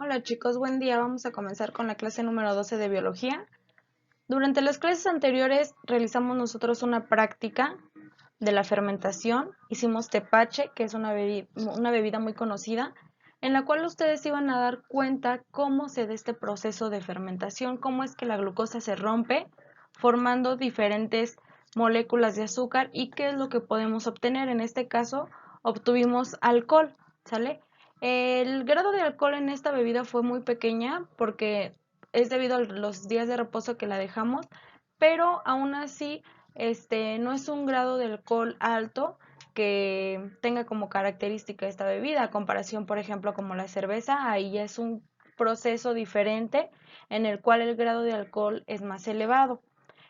Hola chicos, buen día. Vamos a comenzar con la clase número 12 de biología. Durante las clases anteriores realizamos nosotros una práctica de la fermentación. Hicimos tepache, que es una bebida muy conocida, en la cual ustedes iban a dar cuenta cómo se da este proceso de fermentación, cómo es que la glucosa se rompe formando diferentes moléculas de azúcar y qué es lo que podemos obtener. En este caso, obtuvimos alcohol, ¿sale? El grado de alcohol en esta bebida fue muy pequeña porque es debido a los días de reposo que la dejamos, pero aún así no es un grado de alcohol alto que tenga como característica esta bebida, a comparación, por ejemplo, como la cerveza, ahí ya es un proceso diferente en el cual el grado de alcohol es más elevado.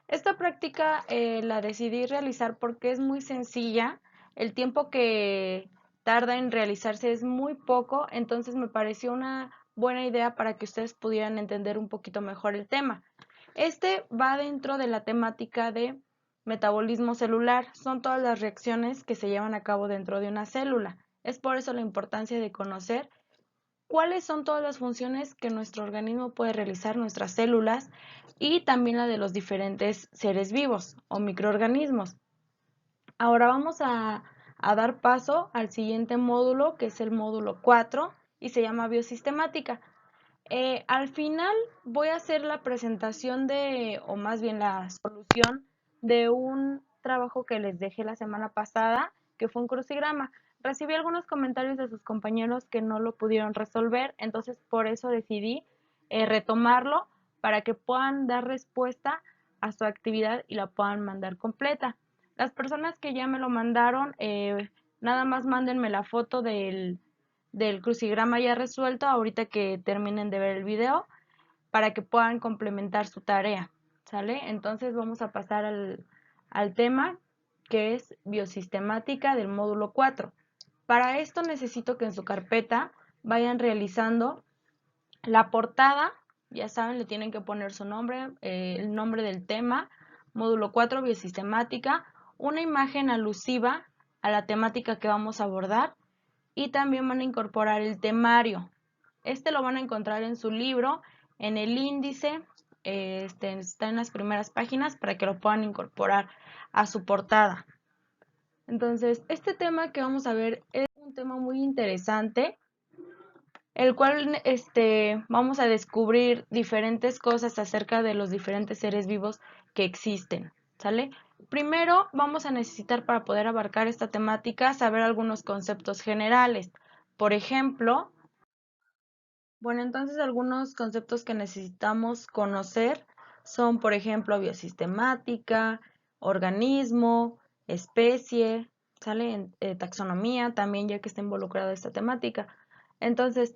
Esta práctica la decidí realizar porque es muy sencilla, el tiempo que tarda en realizarse es muy poco, entonces me pareció una buena idea para que ustedes pudieran entender un poquito mejor el tema. Este va dentro de la temática de metabolismo celular, son todas las reacciones que se llevan a cabo dentro de una célula. Es por eso la importancia de conocer cuáles son todas las funciones que nuestro organismo puede realizar, nuestras células, y también la de los diferentes seres vivos o microorganismos. Ahora vamos a dar paso al siguiente módulo, que es el módulo 4 y se llama biosistemática. Al final voy a hacer la presentación o más bien la solución de un trabajo que les dejé la semana pasada, que fue un crucigrama. Recibí algunos comentarios de sus compañeros que no lo pudieron resolver, entonces por eso decidí retomarlo para que puedan dar respuesta a su actividad y la puedan mandar completa. Las personas que ya me lo mandaron, nada más mándenme la foto del crucigrama ya resuelto ahorita que terminen de ver el video para que puedan complementar su tarea, ¿sale? Entonces vamos a pasar al tema que es biosistemática del módulo 4. Para esto necesito que en su carpeta vayan realizando la portada, ya saben, le tienen que poner su nombre, el nombre del tema, módulo 4, biosistemática, una imagen alusiva a la temática que vamos a abordar y también van a incorporar el temario. Este lo van a encontrar en su libro, en el índice, está en las primeras páginas para que lo puedan incorporar a su portada. Entonces, este tema que vamos a ver es un tema muy interesante, el cual vamos a descubrir diferentes cosas acerca de los diferentes seres vivos que existen, ¿sale? Primero vamos a necesitar para poder abarcar esta temática saber algunos conceptos generales. Por ejemplo, bueno, entonces algunos conceptos que necesitamos conocer son, por ejemplo, biosistemática, organismo, especie, ¿sale? Taxonomía también, ya que está involucrada esta temática. Entonces,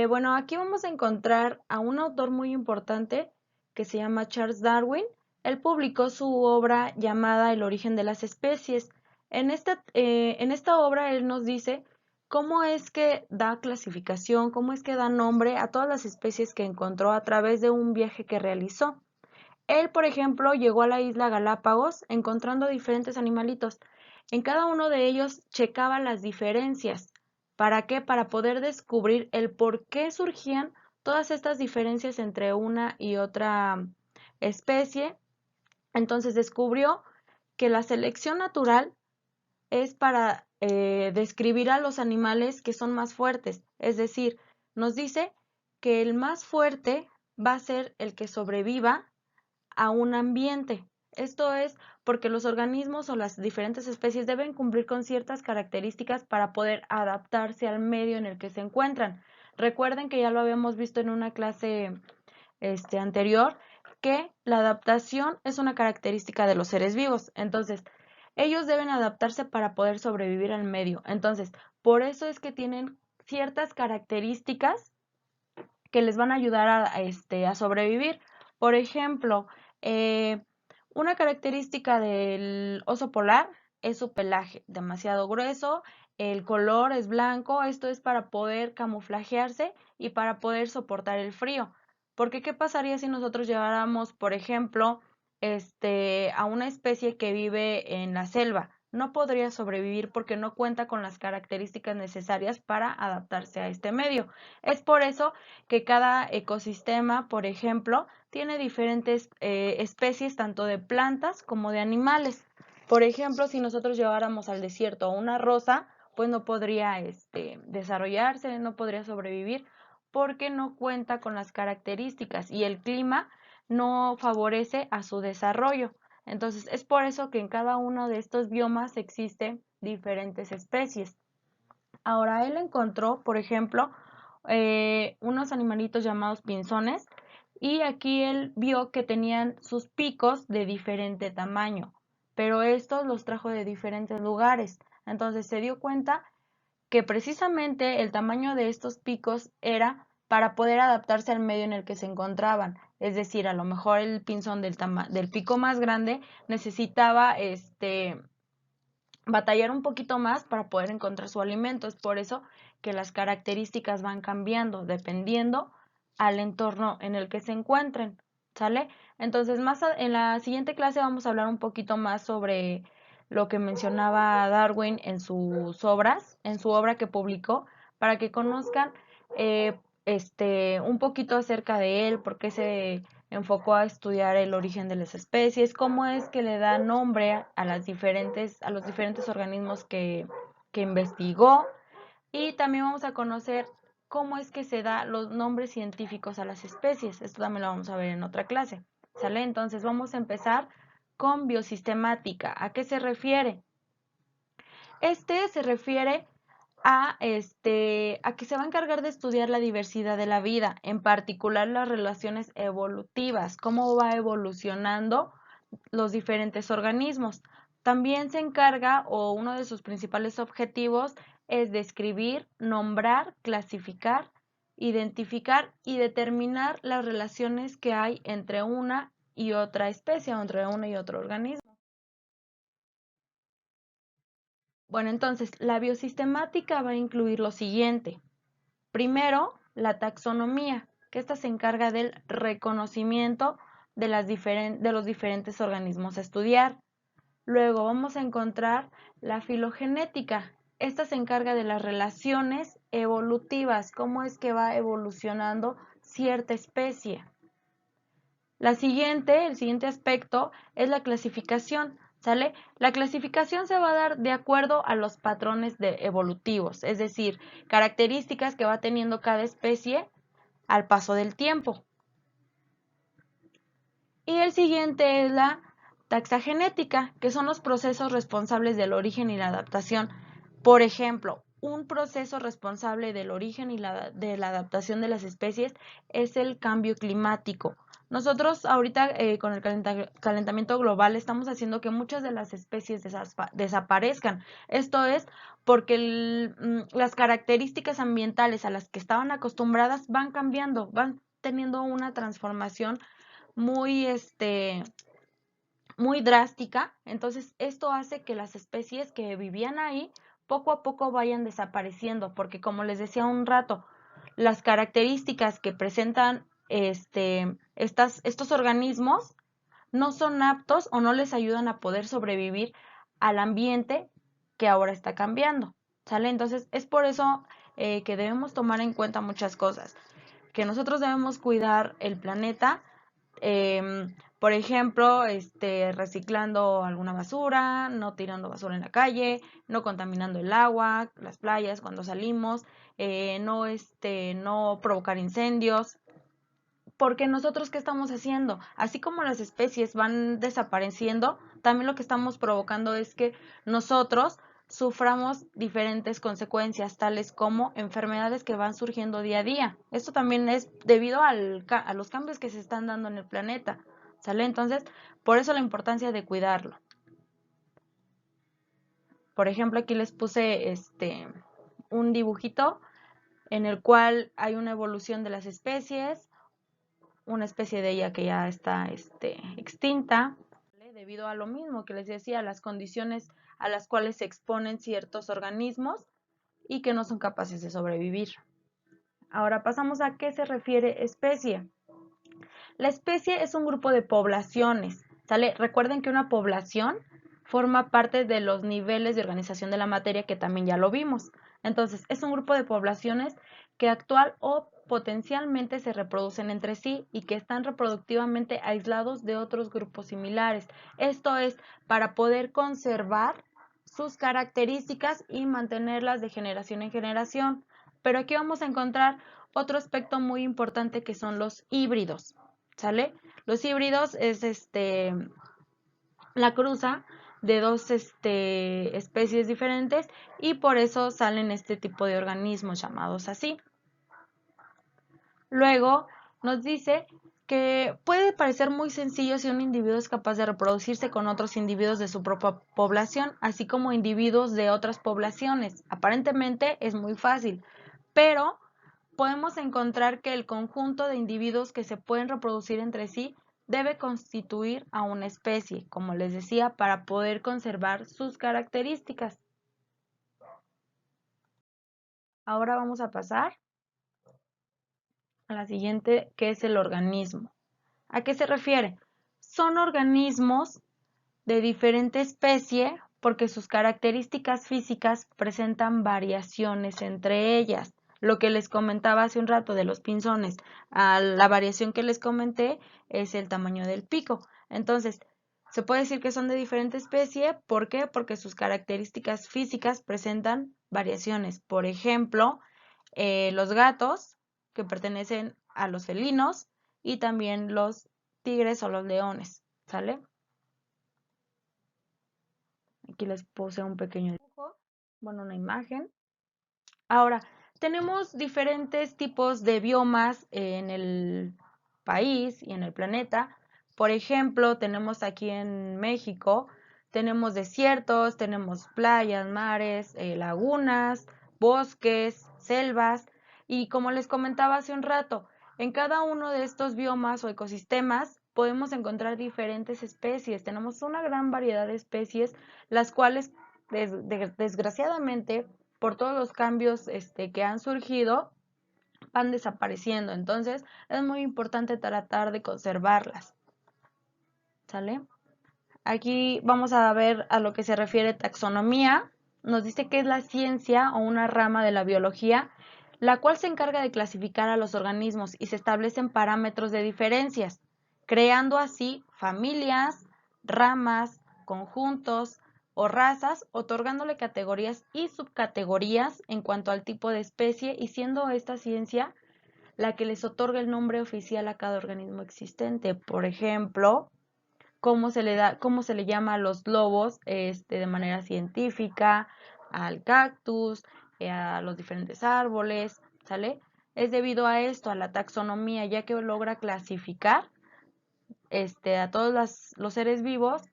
bueno, aquí vamos a encontrar a un autor muy importante que se llama Charles Darwin. Él publicó su obra llamada El origen de las especies. En esta obra él nos dice cómo es que da clasificación, cómo es que da nombre a todas las especies que encontró a través de un viaje que realizó. Él, por ejemplo, llegó a la isla Galápagos encontrando diferentes animalitos. En cada uno de ellos checaba las diferencias. ¿Para qué? Para poder descubrir el por qué surgían todas estas diferencias entre una y otra especie. Entonces descubrió que la selección natural es para describir a los animales que son más fuertes. Es decir, nos dice que el más fuerte va a ser el que sobreviva a un ambiente. Esto es porque los organismos o las diferentes especies deben cumplir con ciertas características para poder adaptarse al medio en el que se encuentran. Recuerden que ya lo habíamos visto en una clase anterior, que la adaptación es una característica de los seres vivos. Entonces, ellos deben adaptarse para poder sobrevivir al medio. Entonces, por eso es que tienen ciertas características que les van a ayudar a sobrevivir. Por ejemplo, eh, una característica del oso polar es su pelaje, demasiado grueso, el color es blanco, esto es para poder camuflajearse y para poder soportar el frío. Porque ¿qué pasaría si nosotros lleváramos, por ejemplo, a una especie que vive en la selva? no podría sobrevivir porque no cuenta con las características necesarias para adaptarse a este medio. Es por eso que cada ecosistema, por ejemplo, tiene diferentes especies tanto de plantas como de animales. Por ejemplo, si nosotros lleváramos al desierto una rosa, pues no podría desarrollarse, no podría sobrevivir porque no cuenta con las características y el clima no favorece a su desarrollo. Entonces, es por eso que en cada uno de estos biomas existen diferentes especies. Ahora, él encontró, por ejemplo, unos animalitos llamados pinzones y aquí él vio que tenían sus picos de diferente tamaño, pero estos los trajo de diferentes lugares. Entonces se dio cuenta que precisamente el tamaño de estos picos era para poder adaptarse al medio en el que se encontraban. Es decir, a lo mejor el pinzón del pico más grande necesitaba batallar un poquito más para poder encontrar su alimento. Es por eso que las características van cambiando dependiendo al entorno en el que se encuentren. ¿Sale? Entonces, en la siguiente clase vamos a hablar un poquito más sobre lo que mencionaba Darwin en sus obras, en su obra que publicó, para que conozcan eh, un poquito acerca de él, por qué se enfocó a estudiar el origen de las especies, cómo es que le da nombre a los diferentes organismos que investigó, y también vamos a conocer cómo es que se da los nombres científicos a las especies. Esto también lo vamos a ver en otra clase. ¿Sale? Entonces vamos a empezar con biosistemática. ¿A qué se refiere? Se refiere a que se va a encargar de estudiar la diversidad de la vida, en particular las relaciones evolutivas, cómo va evolucionando los diferentes organismos. También se encarga, o uno de sus principales objetivos, es describir, nombrar, clasificar, identificar y determinar las relaciones que hay entre una y otra especie o entre uno y otro organismo. Bueno, entonces, la biosistemática va a incluir lo siguiente. Primero, la taxonomía, que esta se encarga del reconocimiento de los diferentes organismos a estudiar. Luego vamos a encontrar la filogenética. Esta se encarga de las relaciones evolutivas, cómo es que va evolucionando cierta especie. El siguiente aspecto es la clasificación, ¿sale? La clasificación se va a dar de acuerdo a los patrones evolutivos, es decir, características que va teniendo cada especie al paso del tiempo. Y el siguiente es la taxagenética, que son los procesos responsables del origen y la adaptación. Por ejemplo, un proceso responsable del origen y de la adaptación de las especies es el cambio climático. Nosotros ahorita con el calentamiento global estamos haciendo que muchas de las especies desaparezcan. Esto es porque las características ambientales a las que estaban acostumbradas van cambiando, van teniendo una transformación muy, muy drástica. Entonces, esto hace que las especies que vivían ahí poco a poco vayan desapareciendo, porque como les decía un rato, las características que presentan estos organismos no son aptos o no les ayudan a poder sobrevivir al ambiente que ahora está cambiando. ¿Sale? Entonces, es por eso que debemos tomar en cuenta muchas cosas, que nosotros debemos cuidar el planeta, por ejemplo, reciclando alguna basura, no tirando basura en la calle, no contaminando el agua, las playas cuando salimos, no provocar incendios. Porque nosotros, ¿qué estamos haciendo? Así como las especies van desapareciendo, también lo que estamos provocando es que nosotros suframos diferentes consecuencias, tales como enfermedades que van surgiendo día a día. Esto también es debido a los cambios que se están dando en el planeta, ¿sale? Entonces, por eso la importancia de cuidarlo. Por ejemplo, aquí les puse un dibujito en el cual hay una evolución de las especies, una especie de ella que ya está extinta, ¿vale? Debido a lo mismo que les decía, las condiciones a las cuales se exponen ciertos organismos y que no son capaces de sobrevivir. Ahora pasamos a qué se refiere especie. La especie es un grupo de poblaciones, ¿sale? Recuerden que una población forma parte de los niveles de organización de la materia que también ya lo vimos. Entonces, es un grupo de poblaciones que actual o potencialmente se reproducen entre sí y que están reproductivamente aislados de otros grupos similares. Esto es para poder conservar sus características y mantenerlas de generación en generación. Pero aquí vamos a encontrar otro aspecto muy importante que son los híbridos, ¿sale? Los híbridos es la cruza de dos especies diferentes y por eso salen este tipo de organismos llamados así. Luego nos dice que puede parecer muy sencillo si un individuo es capaz de reproducirse con otros individuos de su propia población, así como individuos de otras poblaciones. Aparentemente es muy fácil, pero podemos encontrar que el conjunto de individuos que se pueden reproducir entre sí debe constituir a una especie, como les decía, para poder conservar sus características. Ahora vamos a pasar a la siguiente, que es el organismo. ¿A qué se refiere? Son organismos de diferente especie porque sus características físicas presentan variaciones entre ellas. Lo que les comentaba hace un rato de los pinzones, la variación que les comenté es el tamaño del pico. Entonces, se puede decir que son de diferente especie. ¿Por qué? Porque sus características físicas presentan variaciones. Por ejemplo, los gatos, que pertenecen a los felinos, y también los tigres o los leones, ¿sale? Aquí les puse un pequeño dibujo, bueno, una imagen. Ahora, tenemos diferentes tipos de biomas en el país y en el planeta. Por ejemplo, tenemos aquí en México, tenemos desiertos, tenemos playas, mares, lagunas, bosques, selvas. Y como les comentaba hace un rato, en cada uno de estos biomas o ecosistemas podemos encontrar diferentes especies. Tenemos una gran variedad de especies, las cuales desgraciadamente por todos los cambios que han surgido, van desapareciendo. Entonces, es muy importante tratar de conservarlas. ¿Sale? Aquí vamos a ver a lo que se refiere taxonomía. Nos dice que es la ciencia o una rama de la biología, la cual se encarga de clasificar a los organismos y se establecen parámetros de diferencias, creando así familias, ramas, conjuntos o razas, otorgándole categorías y subcategorías en cuanto al tipo de especie y siendo esta ciencia la que les otorga el nombre oficial a cada organismo existente. Por ejemplo, cómo se le llama a los lobos de manera científica, al cactus, a los diferentes árboles, ¿sale? Es debido a esto, a la taxonomía, ya que logra clasificar a todos los seres vivos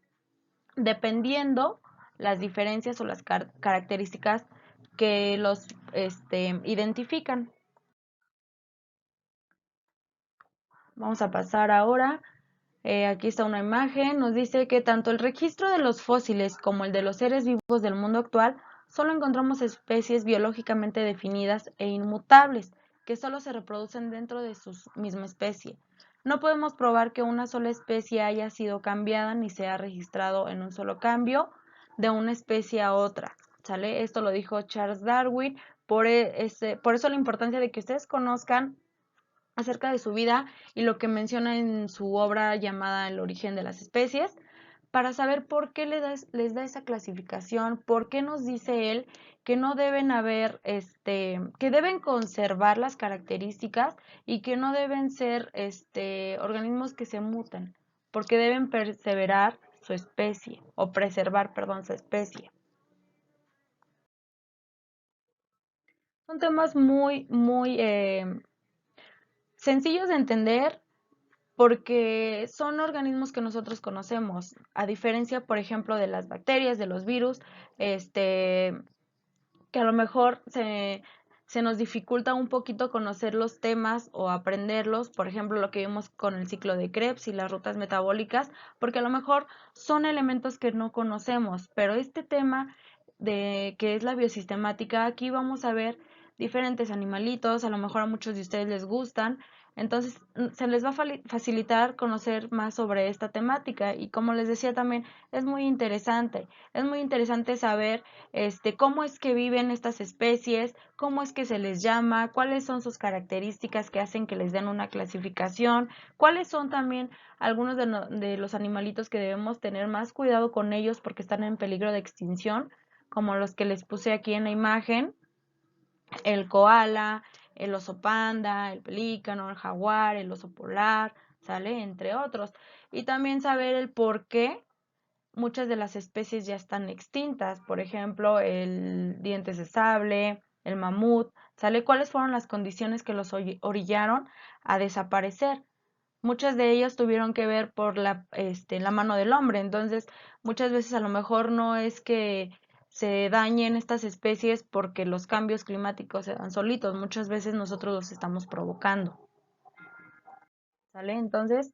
dependiendo las diferencias o las características que los identifican. Vamos a pasar ahora. Aquí está una imagen. Nos dice que tanto el registro de los fósiles como el de los seres vivos del mundo actual solo encontramos especies biológicamente definidas e inmutables, que solo se reproducen dentro de su misma especie. No podemos probar que una sola especie haya sido cambiada ni se ha registrado en un solo cambio de una especie a otra. ¿Sale? Esto lo dijo Charles Darwin. Por eso la importancia de que ustedes conozcan acerca de su vida y lo que menciona en su obra llamada El origen de las especies, para saber por qué les da esa clasificación, por qué nos dice él que no deben haber, que deben conservar las características y que no deben ser organismos que se muten, porque deben perseverar su especie, o preservar, perdón, su especie. Son temas muy sencillos de entender, porque son organismos que nosotros conocemos, a diferencia, por ejemplo, de las bacterias, de los virus, que a lo mejor se nos dificulta un poquito conocer los temas o aprenderlos, por ejemplo, lo que vimos con el ciclo de Krebs y las rutas metabólicas, porque a lo mejor son elementos que no conocemos, pero este tema de que es la biosistemática, aquí vamos a ver diferentes animalitos, a lo mejor a muchos de ustedes les gustan, entonces se les va a facilitar conocer más sobre esta temática y como les decía también es muy interesante saber cómo es que viven estas especies, cómo es que se les llama, cuáles son sus características que hacen que les den una clasificación, cuáles son también algunos de los animalitos que debemos tener más cuidado con ellos porque están en peligro de extinción, como los que les puse aquí en la imagen, el koala, el oso panda, el pelícano, el jaguar, el oso polar, ¿sale? Entre otros. Y también saber el por qué muchas de las especies ya están extintas. Por ejemplo, el dientes de sable, el mamut, ¿sale? ¿Cuáles fueron las condiciones que los orillaron a desaparecer? Muchas de ellas tuvieron que ver por la mano del hombre. Entonces, muchas veces a lo mejor no es que se dañen estas especies porque los cambios climáticos se dan solitos. Muchas veces nosotros los estamos provocando. ¿Sale? Entonces,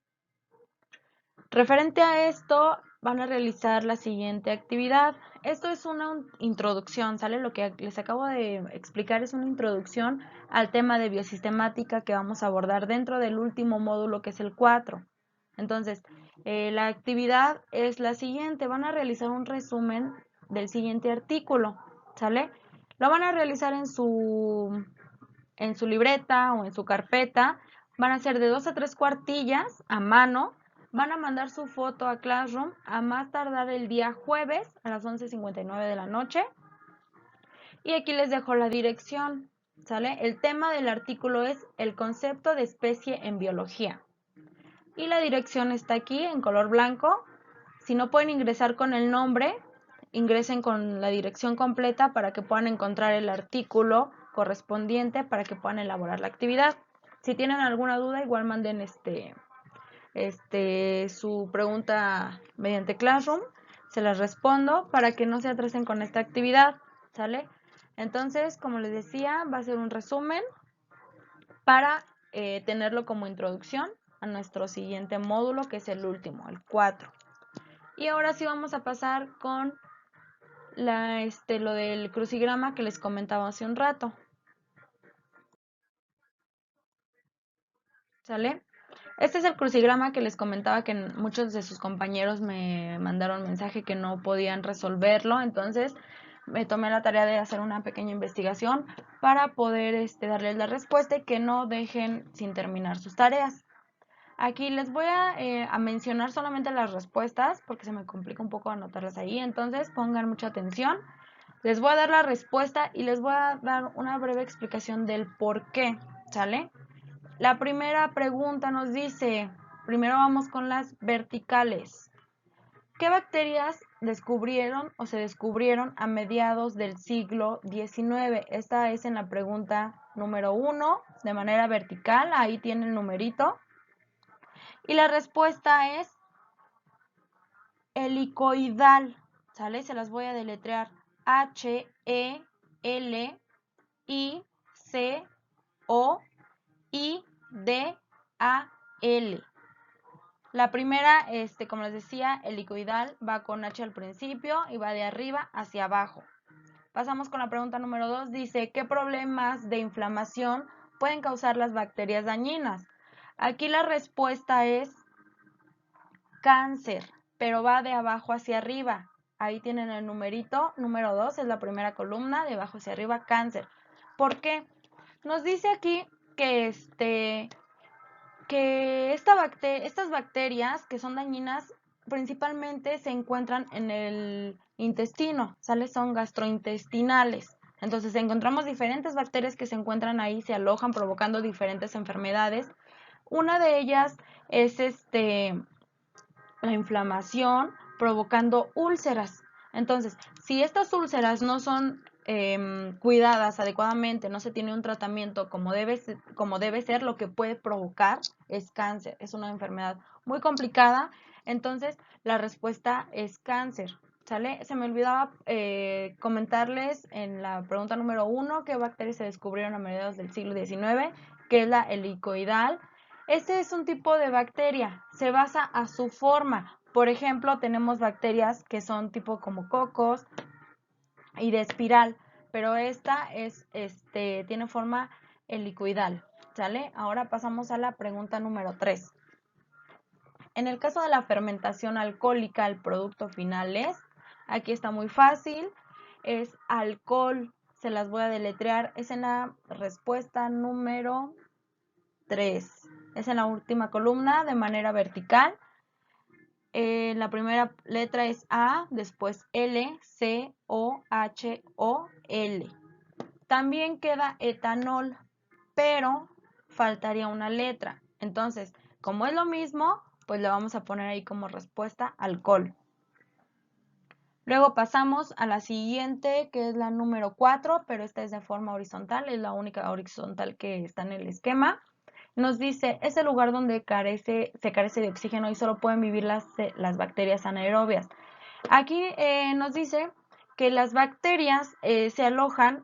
referente a esto, van a realizar la siguiente actividad. Esto es una introducción, ¿sale? Lo que les acabo de explicar es una introducción al tema de biosistemática que vamos a abordar dentro del último módulo, que es el 4. Entonces, la actividad es la siguiente. Van a realizar un resumen del siguiente artículo, ¿sale? Lo van a realizar en su libreta o en su carpeta. Van a ser de 2 a 3 cuartillas a mano. Van a mandar su foto a Classroom a más tardar el día jueves a las 11:59 de la noche. Y aquí les dejo la dirección, ¿sale? El tema del artículo es el concepto de especie en biología. Y la dirección está aquí en color blanco. Si no pueden ingresar con el nombre, ingresen con la dirección completa para que puedan encontrar el artículo correspondiente para que puedan elaborar la actividad. Si tienen alguna duda, igual manden su pregunta mediante Classroom, se las respondo para que no se atrasen con esta actividad, ¿sale? Entonces, como les decía, va a ser un resumen para tenerlo como introducción a nuestro siguiente módulo, que es el último, el 4. Y ahora sí vamos a pasar con lo del crucigrama que les comentaba hace un rato. ¿Sale? Este es el crucigrama que les comentaba que muchos de sus compañeros me mandaron mensaje que no podían resolverlo, entonces me tomé la tarea de hacer una pequeña investigación para poder darles la respuesta y que no dejen sin terminar sus tareas. Aquí les voy a mencionar solamente las respuestas porque se me complica un poco anotarlas ahí, entonces pongan mucha atención. Les voy a dar la respuesta y les voy a dar una breve explicación del por qué, ¿sale? La primera pregunta nos dice, primero vamos con las verticales. ¿Qué bacterias descubrieron o se descubrieron a mediados del siglo XIX? Esta es en la pregunta número 1, de manera vertical, ahí tiene el numerito. Y la respuesta es helicoidal, ¿sale? Se las voy a deletrear. H-E-L-I-C-O-I-D-A-L. La primera, como les decía, helicoidal, va con H al principio y va de arriba hacia abajo. Pasamos con la pregunta número 2. Dice, ¿qué problemas de inflamación pueden causar las bacterias dañinas? Aquí la respuesta es cáncer, pero va de abajo hacia arriba. Ahí tienen el numerito, número 2, es la primera columna, de abajo hacia arriba, cáncer. ¿Por qué? Nos dice aquí que estas bacterias que son dañinas principalmente se encuentran en el intestino, ¿sale? Son gastrointestinales. Entonces encontramos diferentes bacterias que se encuentran ahí, se alojan provocando diferentes enfermedades. Una de ellas es la inflamación provocando úlceras. Entonces, si estas úlceras no son cuidadas adecuadamente, no se tiene un tratamiento como debe ser, lo que puede provocar es cáncer. Es una enfermedad muy complicada, entonces la respuesta es cáncer. ¿Sale? Se me olvidaba comentarles en la pregunta número 1 qué bacterias se descubrieron a mediados del siglo XIX, que es la helicoidal. Este es un tipo de bacteria, se basa a su forma. Por ejemplo, tenemos bacterias que son tipo como cocos y de espiral, pero esta tiene forma helicoidal, ¿sale? Ahora pasamos a la pregunta número 3. En el caso de la fermentación alcohólica, el producto final es, aquí está muy fácil, es alcohol, se las voy a deletrear, es en la respuesta número 3, es en la última columna de manera vertical. La primera letra es A, después L, C, O, H, O, L. También queda etanol, pero faltaría una letra. Entonces, como es lo mismo, pues le vamos a poner ahí como respuesta alcohol. Luego pasamos a la siguiente, que es la número 4, pero esta es de forma horizontal, es la única horizontal que está en el esquema. Nos dice, es el lugar donde se carece de oxígeno y solo pueden vivir las bacterias anaerobias. Aquí nos dice que las bacterias se alojan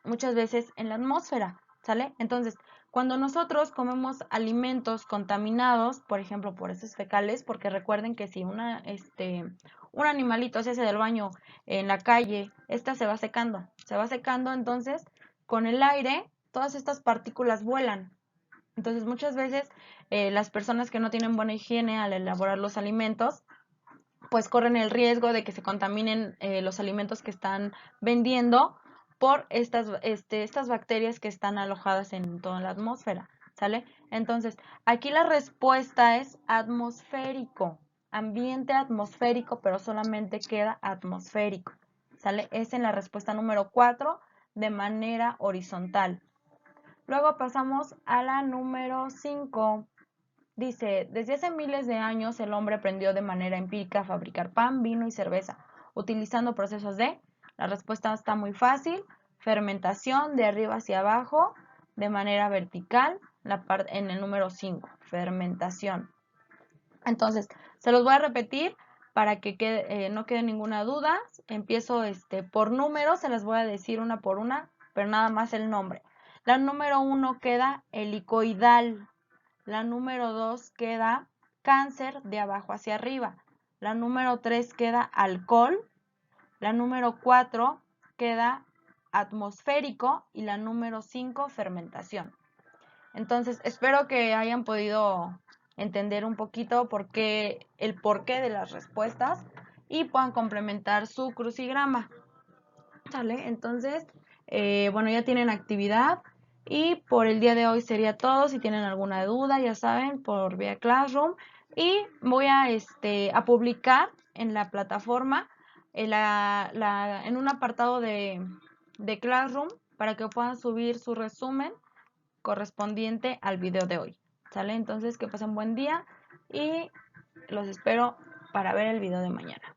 muchas veces en la atmósfera, ¿sale? Entonces, cuando nosotros comemos alimentos contaminados, por ejemplo, por heces fecales, porque recuerden que si un animalito se hace del baño en la calle, esta se va secando, entonces con el aire todas estas partículas vuelan. Entonces, muchas veces las personas que no tienen buena higiene al elaborar los alimentos, pues corren el riesgo de que se contaminen los alimentos que están vendiendo por estas bacterias que están alojadas en toda la atmósfera, ¿sale? Entonces, aquí la respuesta es atmosférico, ambiente atmosférico, pero solamente queda atmosférico, ¿sale? Es en la respuesta número 4 de manera horizontal. Luego pasamos a la número 5. Dice, desde hace miles de años el hombre aprendió de manera empírica a fabricar pan, vino y cerveza, utilizando procesos de, la respuesta está muy fácil, fermentación de arriba hacia abajo, de manera vertical, en el número 5, fermentación. Entonces, se los voy a repetir para que no quede ninguna duda. Empiezo por números, se las voy a decir una por una, pero nada más el nombre. La número 1 queda helicoidal. La número 2 queda cáncer de abajo hacia arriba. La número 3 queda alcohol. La número 4 queda atmosférico y la número 5 fermentación. Entonces, espero que hayan podido entender un poquito el porqué de las respuestas y puedan complementar su crucigrama. ¿Sale? Entonces, bueno, ya tienen actividad. Y por el día de hoy sería todo. Si tienen alguna duda, ya saben, por vía Classroom. Y voy a publicar en la plataforma, en un apartado de Classroom, para que puedan subir su resumen correspondiente al video de hoy. ¿Sale? Entonces, que pasen buen día y los espero para ver el video de mañana.